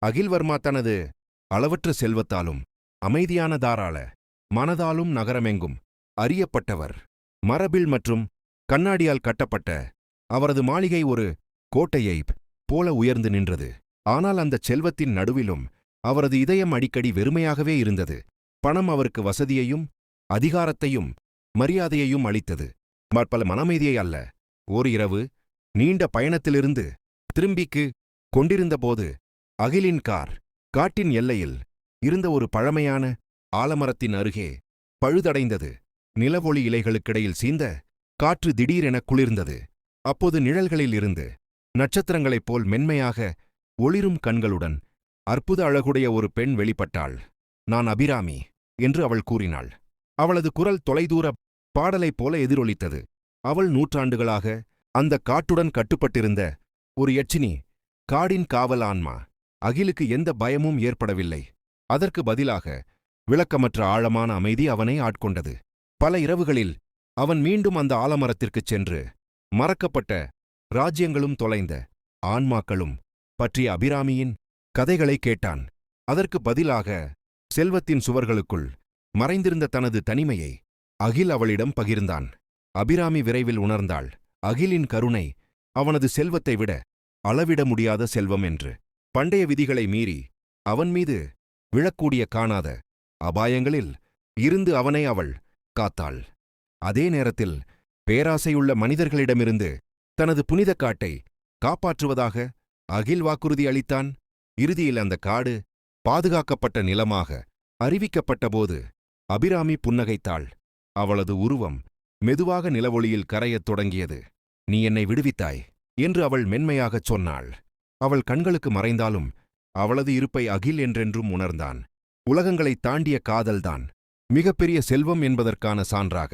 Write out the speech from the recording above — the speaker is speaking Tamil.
அகில்வர்மா தனது அளவற்ற செல்வத்தாலும் அமைதியான தாராள மனதாலும் நகரமெங்கும் அறியப்பட்டவர். மரபில் மற்றும் கண்ணாடியால் கட்டப்பட்ட அவரது மாளிகை ஒரு கோட்டையைப் போல உயர்ந்து நின்றது. ஆனால் அந்தச் செல்வத்தின் நடுவிலும் அவரது இதயம் அடிக்கடி வெறுமையாகவே இருந்தது. பணம் அவருக்கு வசதியையும் அதிகாரத்தையும் மரியாதையையும் அளித்தது, பல மனமைதியை அல்ல. ஓர் இரவு நீண்ட பயணத்திலிருந்து திரும்பிக்கு கொண்டிருந்தபோது அகிலின் கார் காட்டின் எல்லையில் இருந்த ஒரு பழமையான ஆலமரத்தின் அருகே பழுதடைந்தது. நிலவொளி இலைகளுக்கிடையில் சீந்த காற்று திடீரென குளிர்ந்தது. அப்போது நிழல்களில் இருந்து நட்சத்திரங்களைப் போல் மென்மையாக ஒளிரும் கண்களுடன் அற்புத அழகுடைய ஒரு பெண் வெளிப்பட்டாள். நான் அபிராமி என்று அவள் கூறினாள். அவளது குரல் தொலைதூர பாடலைப் போல எதிரொலித்தது. அவள் நூற்றாண்டுகளாக அந்த காட்டுடன் கட்டுப்பட்டிருந்த ஒரு யட்சினி, காடின் காவல் ஆன்மா. அகிலுக்கு எந்த பயமும் ஏற்படவில்லை. அதற்கு பதிலாக விளக்கமற்ற ஆழமான அமைதி அவனை ஆட்கொண்டது. பல இரவுகளில் அவன் மீண்டும் அந்த ஆலமரத்திற்குச் சென்று மறக்கப்பட்ட ராஜ்யங்களும் தொலைந்த ஆன்மாக்களும் பற்றிய அபிராமியின் கதைகளை கேட்டான். அதற்கு பதிலாக செல்வத்தின் சுவர்களுக்குள் மறைந்திருந்த தனது தனிமையை அகில் அவளிடம் பகிர்ந்தான். அபிராமி விரைவில் உணர்ந்தாள், அகிலின் கருணை அவனது செல்வத்தை விட அளவிட முடியாத செல்வம் என்று. பண்டைய விதிகளை மீறி அவன் மீது விழக்கூடிய காணாத அபாயங்களில் இருந்து அவனை அவள் காத்தாள். அதே நேரத்தில் பேராசையுள்ள மனிதர்களிடமிருந்து தனது புனித காட்டை காப்பாற்றுவதாக அகில் வாக்குறுதி அளித்தான். இறுதியில் அந்த காடு பாதுகாக்கப்பட்ட நிலமாக அறிவிக்கப்பட்டபோது அபிராமி புன்னகைத்தாள். அவளது உருவம் மெதுவாக நிலவொளியில் கரையத் தொடங்கியது. நீ என்னை விடுவித்தாய் என்று அவள் மென்மையாகச் சொன்னாள். அவள் கண்களுக்கு மறைந்தாலும் அவளது இருப்பை அகில் என்றென்றும் உணர்ந்தான். உலகங்களைத் தாண்டிய காதல்தான் மிகப்பெரிய செல்வம் என்பதற்கான சான்றாக